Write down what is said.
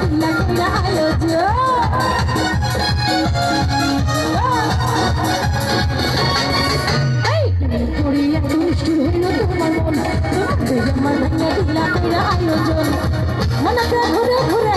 দিলা কইরা আয়োজন করিয়া দুষ্টু হইল তোমার মন আমার ভাঙা দিলা কইরা আয়োজন মনটা ঘুরে ঘুরে